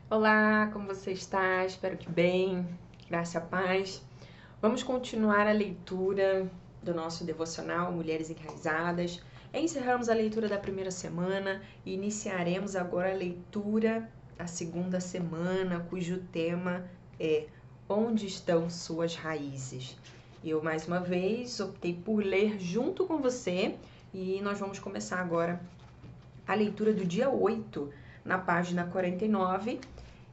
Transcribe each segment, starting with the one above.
Olá, como você está? Espero que bem, graça e paz. Vamos continuar a leitura do nosso devocional Mulheres Enraizadas. Encerramos a leitura da primeira semana e iniciaremos agora a leitura da segunda semana, cujo tema é Onde estão suas raízes? Eu, mais uma vez, optei por ler junto com você e nós vamos começar agora a leitura do dia 8, na página 49.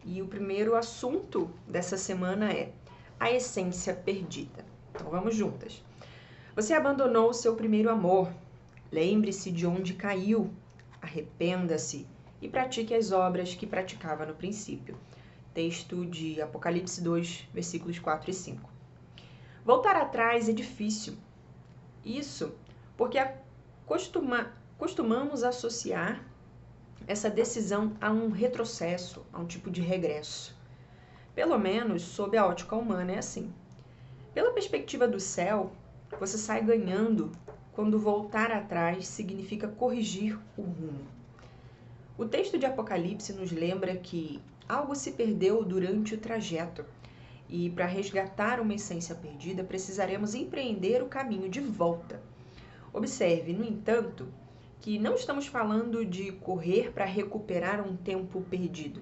E o primeiro assunto dessa semana é a essência perdida. Então vamos juntas. Você abandonou o seu primeiro amor. Lembre-se de onde caiu. Arrependa-se e pratique as obras que praticava no princípio. Texto de Apocalipse 2, versículos 4 e 5. Voltar atrás é difícil. Isso porque costumamos associar essa decisão a um retrocesso, a um tipo de regresso. Pelo menos sob a ótica humana é assim. Pela perspectiva do céu, você sai ganhando quando voltar atrás significa corrigir o rumo. O texto de Apocalipse nos lembra que algo se perdeu durante o trajeto e para resgatar uma essência perdida precisaremos empreender o caminho de volta. Observe, no entanto, que não estamos falando de correr para recuperar um tempo perdido.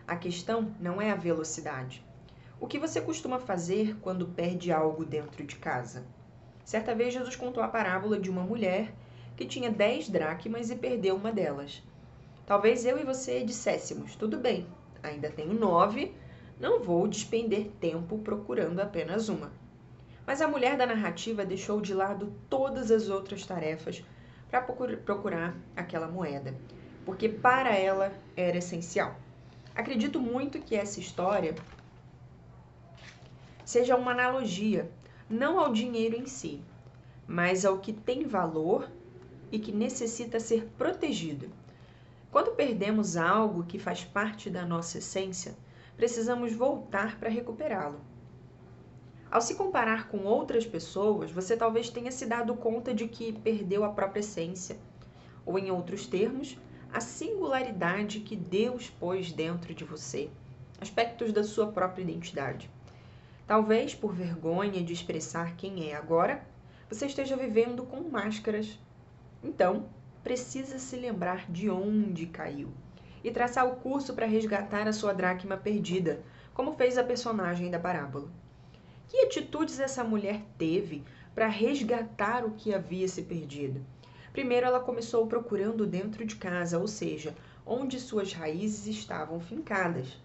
A questão não é a velocidade. O que você costuma fazer quando perde algo dentro de casa? Certa vez Jesus contou a parábola de uma mulher que tinha 10 dracmas e perdeu uma delas. Talvez eu e você disséssemos, tudo bem, ainda tenho 9, não vou despender tempo procurando apenas uma. Mas a mulher da narrativa deixou de lado todas as outras tarefas para procurar aquela moeda, porque para ela era essencial. Acredito muito que essa história seja uma analogia, não ao dinheiro em si, mas ao que tem valor e que necessita ser protegido. Quando perdemos algo que faz parte da nossa essência, precisamos voltar para recuperá-lo. Ao se comparar com outras pessoas, você talvez tenha se dado conta de que perdeu a própria essência, ou em outros termos, a singularidade que Deus pôs dentro de você, aspectos da sua própria identidade. Talvez por vergonha de expressar quem é agora, você esteja vivendo com máscaras. Então, precisa se lembrar de onde caiu e traçar o curso para resgatar a sua dracma perdida, como fez a personagem da parábola. Que atitudes essa mulher teve para resgatar o que havia se perdido? Primeiro, ela começou procurando dentro de casa, ou seja, onde suas raízes estavam fincadas.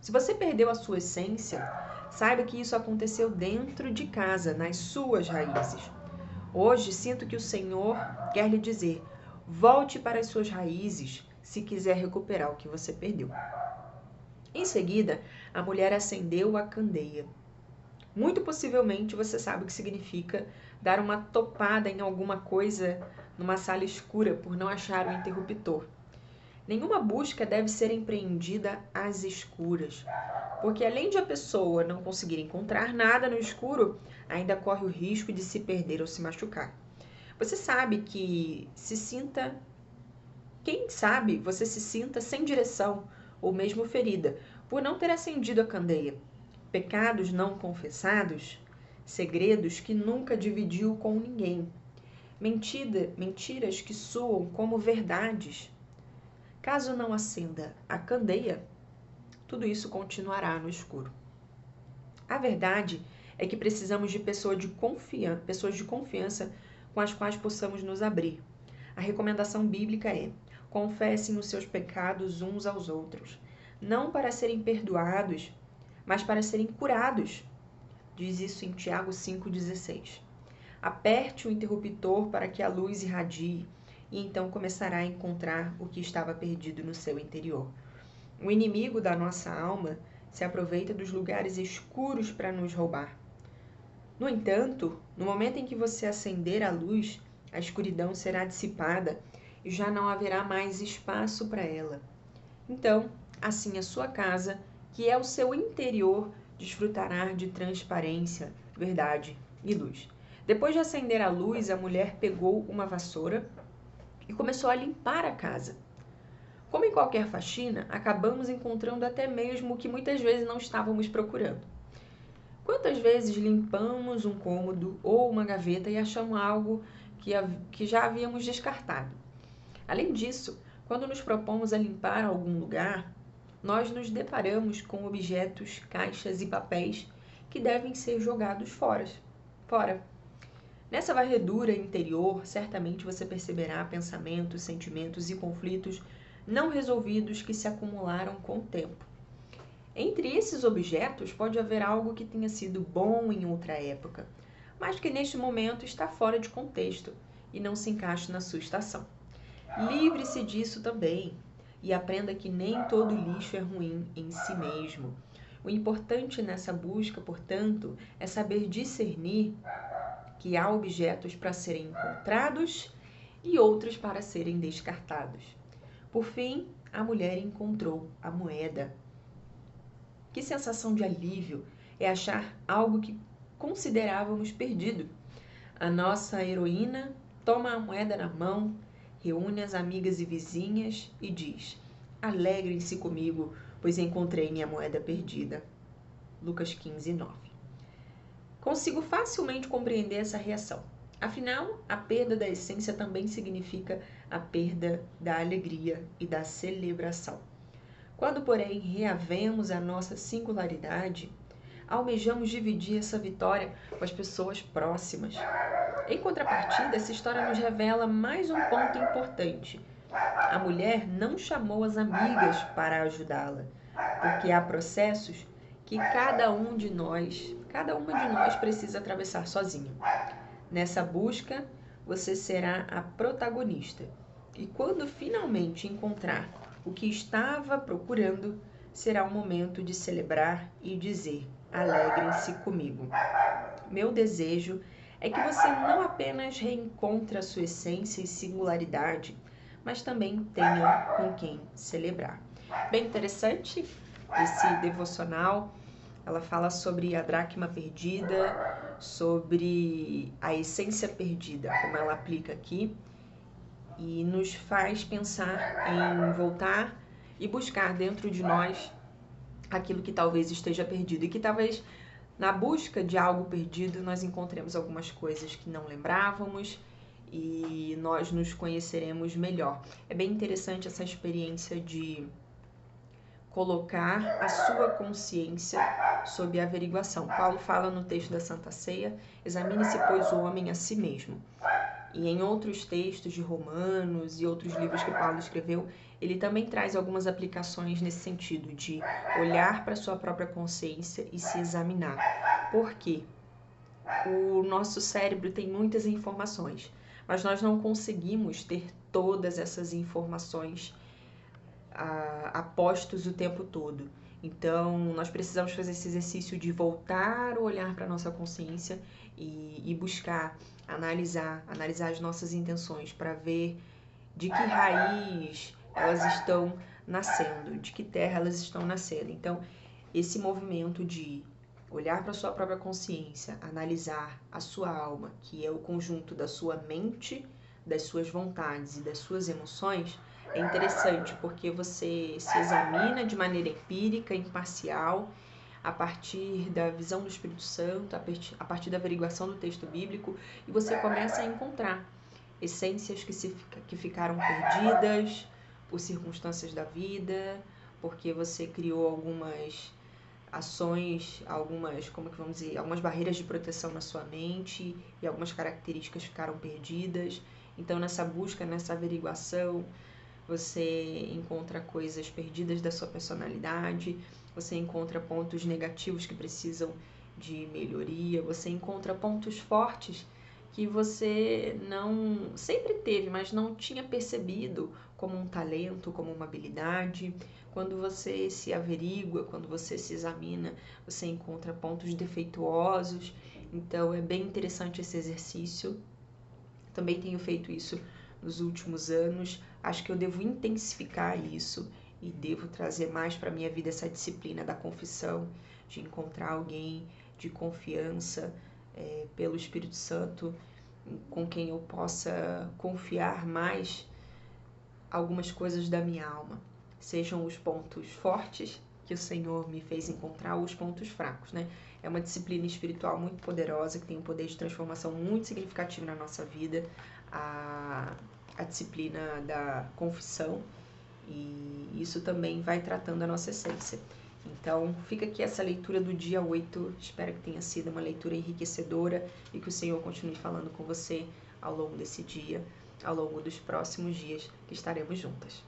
Se você perdeu a sua essência, saiba que isso aconteceu dentro de casa, nas suas raízes. Hoje, sinto que o Senhor quer lhe dizer: volte para as suas raízes se quiser recuperar o que você perdeu. Em seguida, a mulher acendeu a candeia. Muito possivelmente você sabe o que significa dar uma topada em alguma coisa numa sala escura por não achar o interruptor. Nenhuma busca deve ser empreendida às escuras, porque além de a pessoa não conseguir encontrar nada no escuro, ainda corre o risco de se perder ou se machucar. Você sabe que quem sabe você se sinta sem direção ou mesmo ferida por não ter acendido a candeia. Pecados não confessados, segredos que nunca dividiu com ninguém, mentiras que soam como verdades. Caso não acenda a candeia, tudo isso continuará no escuro. A verdade é que precisamos de pessoas de confiança com as quais possamos nos abrir. A recomendação bíblica é: confessem os seus pecados uns aos outros, não para serem perdoados, mas para serem curados. Diz isso em Tiago 5,16. Aperte o interruptor para que a luz irradie, e então começará a encontrar o que estava perdido no seu interior. O inimigo da nossa alma se aproveita dos lugares escuros para nos roubar. No entanto, no momento em que você acender a luz, a escuridão será dissipada e já não haverá mais espaço para ela. Então, assim a sua casa, que é o seu interior, desfrutará de transparência, verdade e luz. Depois de acender a luz, a mulher pegou uma vassoura e começou a limpar a casa. Como em qualquer faxina, acabamos encontrando até mesmo o que muitas vezes não estávamos procurando. Quantas vezes limpamos um cômodo ou uma gaveta e achamos algo que já havíamos descartado? Além disso, quando nos propomos a limpar algum lugar, nós nos deparamos com objetos, caixas e papéis que devem ser jogados fora. Nessa varredura interior, certamente você perceberá pensamentos, sentimentos e conflitos não resolvidos que se acumularam com o tempo. Entre esses objetos pode haver algo que tenha sido bom em outra época, mas que neste momento está fora de contexto e não se encaixa na sua estação. Livre-se disso também e aprenda que nem todo lixo é ruim em si mesmo. O importante nessa busca, portanto, é saber discernir que há objetos para serem encontrados e outros para serem descartados. Por fim, a mulher encontrou a moeda. Que sensação de alívio é achar algo que considerávamos perdido. A nossa heroína toma a moeda na mão, reúne as amigas e vizinhas e diz: alegrem-se comigo, pois encontrei minha moeda perdida. Lucas 15, 9. Consigo facilmente compreender essa reação. Afinal, a perda da essência também significa a perda da alegria e da celebração. Quando, porém, reavemos a nossa singularidade, almejamos dividir essa vitória com as pessoas próximas. Em contrapartida, essa história nos revela mais um ponto importante. A mulher não chamou as amigas para ajudá-la, porque há processos que cada uma de nós precisa atravessar sozinho. Nessa busca, você será a protagonista. E quando finalmente encontrar o que estava procurando, será o momento de celebrar e dizer: alegrem-se comigo. Meu desejo é que você não apenas reencontre a sua essência e singularidade, mas também tenha com quem celebrar. Bem interessante esse devocional. Ela fala sobre a dracma perdida, sobre a essência perdida, como ela aplica aqui, e nos faz pensar em voltar e buscar dentro de nós aquilo que talvez esteja perdido e que talvez na busca de algo perdido nós encontremos algumas coisas que não lembrávamos e nós nos conheceremos melhor. É bem interessante essa experiência de colocar a sua consciência sob a averiguação. Paulo fala no texto da Santa Ceia: examine-se, pois, o homem a si mesmo. E em outros textos de Romanos e outros livros que Paulo escreveu, ele também traz algumas aplicações nesse sentido, de olhar para a sua própria consciência e se examinar. Por quê? O nosso cérebro tem muitas informações, mas nós não conseguimos ter todas essas informações apostos o tempo todo. Então, nós precisamos fazer esse exercício de voltar o olhar para a nossa consciência e buscar, analisar as nossas intenções para ver de que raiz elas estão nascendo, de que terra elas estão nascendo. Então, esse movimento de olhar para a sua própria consciência, analisar a sua alma, que é o conjunto da sua mente, das suas vontades e das suas emoções, é interessante porque você se examina de maneira empírica, imparcial, a partir da visão do Espírito Santo, a partir da averiguação do texto bíblico, e você começa a encontrar essências que ficaram perdidas por circunstâncias da vida, porque você criou algumas ações, algumas barreiras de proteção na sua mente e algumas características ficaram perdidas. Então, nessa busca, nessa averiguação, você encontra coisas perdidas da sua personalidade, você encontra pontos negativos que precisam de melhoria, você encontra pontos fortes que você não sempre teve, mas não tinha percebido como um talento, como uma habilidade. Quando você se averigua, quando você se examina, você encontra pontos defeituosos. Então é bem interessante esse exercício. Também tenho feito isso nos últimos anos. Acho que eu devo intensificar isso e devo trazer mais para a minha vida essa disciplina da confissão, de encontrar alguém de confiança pelo Espírito Santo, com quem eu possa confiar mais algumas coisas da minha alma. sejam os pontos fortes que o Senhor me fez encontrar, ou os pontos fracos, né? É uma disciplina espiritual muito poderosa, que tem um poder de transformação muito significativo na nossa vida, a disciplina da confissão, e isso também vai tratando a nossa essência. Então, fica aqui essa leitura do dia 8, espero que tenha sido uma leitura enriquecedora e que o Senhor continue falando com você ao longo desse dia, ao longo dos próximos dias que estaremos juntas.